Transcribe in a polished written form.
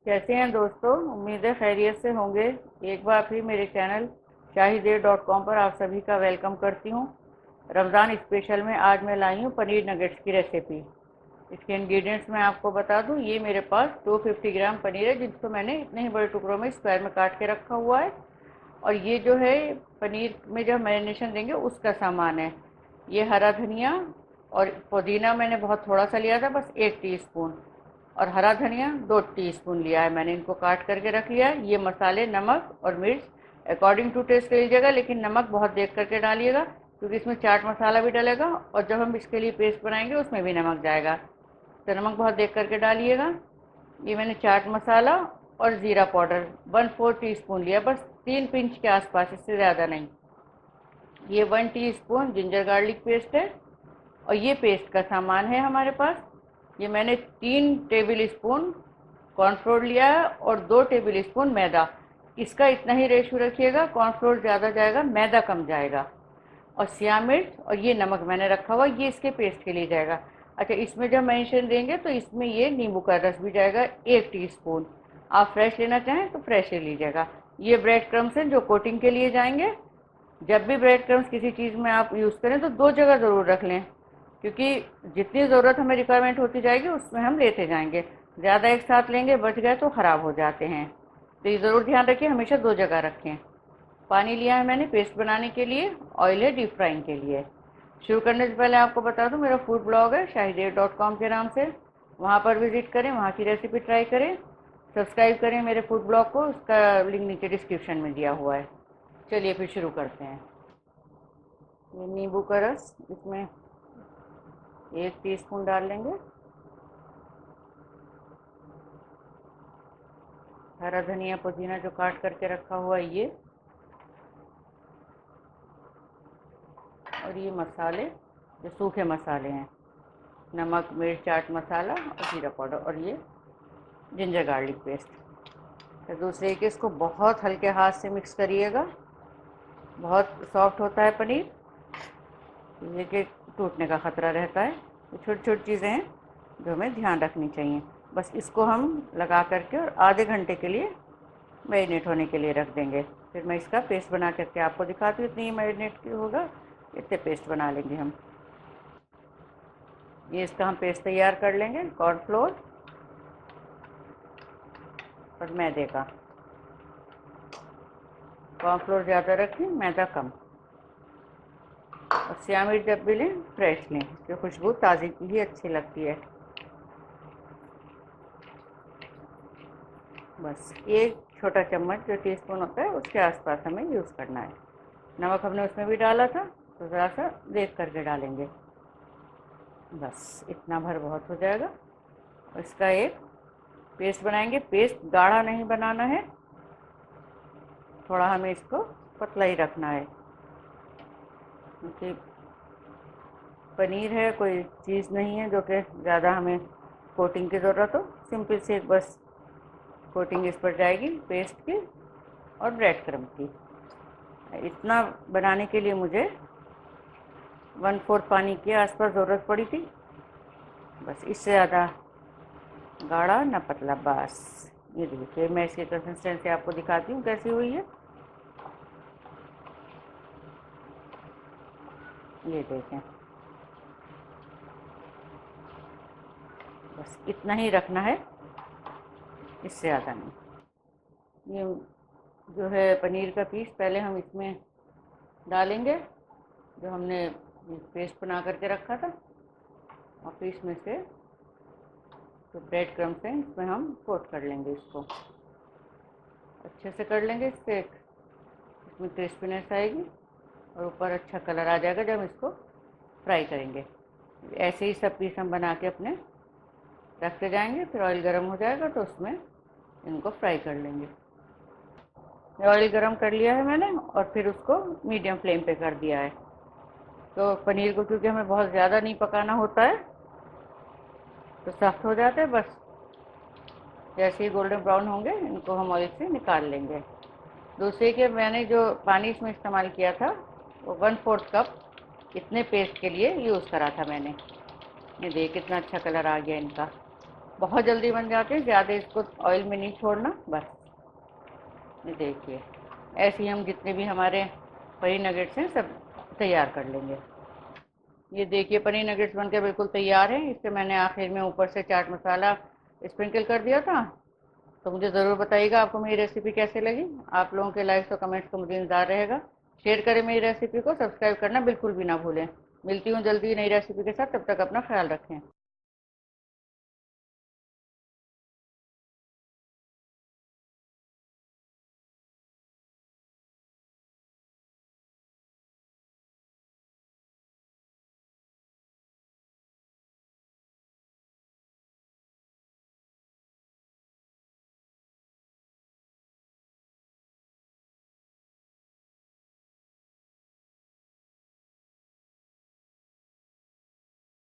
कैसे हैं दोस्तों। उम्मीद है खैरियत से होंगे। एक बार फिर मेरे चैनल shahider.com पर आप सभी का वेलकम करती हूँ। रमज़ान स्पेशल में आज मैं लाई हूँ पनीर नगेट्स की रेसिपी। इसके इंग्रेडिएंट्स मैं आपको बता दूँ। ये मेरे पास 250 ग्राम पनीर है, जिसको मैंने इतने ही बड़े टुकड़ों में स्क्वायर में काट के रखा हुआ है। और ये जो है पनीर में जो मैरिनेशन देंगे उसका सामान है। ये हरा धनिया और पुदीना मैंने बहुत थोड़ा सा लिया था, बस 1 टीस्पून। और हरा धनिया 2 टीस्पून लिया है मैंने, इनको काट करके रख लिया है। ये मसाले नमक और मिर्च अकॉर्डिंग टू टेस्ट कर लीजिएगा, लेकिन नमक बहुत देख करके डालिएगा क्योंकि इसमें चाट मसाला भी डलेगा और जब हम इसके लिए पेस्ट बनाएंगे उसमें भी नमक जाएगा, तो नमक बहुत देख करके डालिएगा। ये मैंने चाट मसाला और ज़ीरा पाउडर 1/4 टीस्पून लिया, बस 3 पिंच के आसपास, इससे ज़्यादा नहीं। ये 1 टीस्पून जिंजर गार्लिक पेस्ट है और ये पेस्ट का सामान है हमारे पास। ये मैंने 3 टेबल स्पून कॉर्नफ्लोर लिया है और 2 टेबल स्पून मैदा। इसका इतना ही रेशियो रखिएगा, कॉर्नफ्लोर ज़्यादा जाएगा मैदा कम जाएगा। और सिया मिर्च और ये नमक मैंने रखा हुआ, ये इसके पेस्ट के लिए जाएगा। अच्छा, इसमें जब मेंशन देंगे तो इसमें ये नींबू का रस भी जाएगा 1 टीस्पून। आप फ्रेश लेना चाहें तो फ्रेश ले लीजिएगा। ये ब्रेड क्रम्स हैं जो कोटिंग के लिए जाएंगे। जब भी ब्रेड क्रम्स किसी चीज़ में आप यूज़ करें तो 2 जगह ज़रूर रख लें, क्योंकि जितनी ज़रूरत हमें रिक्वायरमेंट होती जाएगी उसमें हम लेते जाएंगे। ज़्यादा एक साथ लेंगे बच गए तो ख़राब हो जाते हैं, तो ये ज़रूर ध्यान रखिए, हमेशा 2 जगह रखें। पानी लिया है मैंने पेस्ट बनाने के लिए, ऑयल है डीप फ्राइंग के लिए। शुरू करने से पहले आपको बता दूं, मेरा फूड ब्लॉग है shahider.com के नाम से, वहाँ पर विजिट करें, वहाँ की रेसिपी ट्राई करें। सब्सक्राइब करें मेरे फूड ब्लॉग को, उसका लिंक नीचे डिस्क्रिप्शन में दिया हुआ है। चलिए फिर शुरू करते हैं। ये नींबू का रस इसमें 1 टीस्पून डाल लेंगे। हरा धनिया पुदीना जो काट करके रखा हुआ है ये, और ये मसाले जो सूखे मसाले हैं, नमक मिर्च चाट मसाला और जीरा पाउडर, और ये जिंजर गार्लिक पेस्ट। फिर दूसरे के इसको बहुत हल्के हाथ से मिक्स करिएगा। बहुत सॉफ्ट होता है पनीर, ये कि टूटने का ख़तरा रहता है। ये छोटी छोटी चीज़ें हैं जो हमें ध्यान रखनी चाहिए। बस इसको हम लगा करके और आधे घंटे के लिए मैरिनेट होने के लिए रख देंगे। फिर मैं इसका पेस्ट बना करके आपको दिखाती हूँ। इतनी ही मैरिनेट होगा, इतने पेस्ट बना लेंगे हम। ये इसका हम पेस्ट तैयार कर लेंगे कॉर्नफ्लोर और मैदे का। कॉर्नफ्लोर ज़्यादा रखें, मैदा कम। और सिया मिर्च जब भी लें फ्रेश लें, जो खुशबू ताज़ी की ही अच्छी लगती है। बस 1 छोटा चम्मच जो टीस्पून होता है उसके आसपास हमें यूज़ करना है। नमक हमने उसमें भी डाला था, तो ज़रा सा देख करके डालेंगे। बस इतना भर बहुत हो जाएगा। और इसका एक पेस्ट बनाएंगे। पेस्ट गाढ़ा नहीं बनाना है, थोड़ा हमें इसको पतला ही रखना है, क्योंकि पनीर है, कोई चीज़ नहीं है जो कि ज़्यादा हमें कोटिंग की ज़रूरत हो। सिंपल से एक बस कोटिंग इस पर जाएगी पेस्ट की और ब्रेड क्रम्ब की। इतना बनाने के लिए मुझे 1/4 पानी के आसपास ज़रूरत पड़ी थी। बस इससे ज़्यादा गाढ़ा न पतला, बस। ये देखिए मैं इसकी कंसिस्टेंसी आपको दिखाती हूँ कैसी हुई है। ये देखें, बस इतना ही रखना है, इससे ज़्यादा नहीं। ये जो है पनीर का पीस पहले हम इसमें डालेंगे, जो हमने पेस्ट बना करके रखा था, और फिर इसमें से जो ब्रेड क्रम्स हैं इसमें हम कोट कर लेंगे। इसको अच्छे से कर लेंगे, इससे इसमें क्रिस्पीनेस आएगी और ऊपर अच्छा कलर आ जाएगा जब हम इसको फ्राई करेंगे। ऐसे ही सब पीस हम बना के अपने रखते जाएंगे। फिर ऑयल गर्म हो जाएगा तो उसमें इनको फ्राई कर लेंगे। ऑयल गर्म कर लिया है मैंने और फिर उसको मीडियम फ्लेम पे कर दिया है। तो पनीर को क्योंकि हमें बहुत ज़्यादा नहीं पकाना होता है तो सख्त हो जाता है। बस जैसे ही गोल्डन ब्राउन होंगे इनको हम ऑयल से निकाल लेंगे। दूसरे के मैंने जो पानी इसमें इस्तेमाल किया था वो 1/4 कप इतने पेस्ट के लिए यूज़ करा था मैंने। ये देख कितना अच्छा कलर आ गया इनका। बहुत जल्दी बन जाते हैं, ज़्यादा इसको ऑयल में नहीं छोड़ना। बस ये देखिए, ऐसे ही हम जितने भी हमारे पनीर नगेट्स हैं सब तैयार कर लेंगे। ये देखिए पनीर नगेट्स बनकर बिल्कुल तैयार है। इससे मैंने आखिर में ऊपर से चाट मसाला स्प्रिंकल कर दिया था। तो मुझे ज़रूर बताइएगा आपको मेरी रेसिपी कैसे लगी। आप लोगों के लाइक्स और कमेंट्स का मुझे इंतजार रहेगा। शेयर करें मेरी रेसिपी को, सब्सक्राइब करना बिल्कुल भी ना भूलें। मिलती हूँ जल्दी नई रेसिपी के साथ, तब तक अपना ख्याल रखें।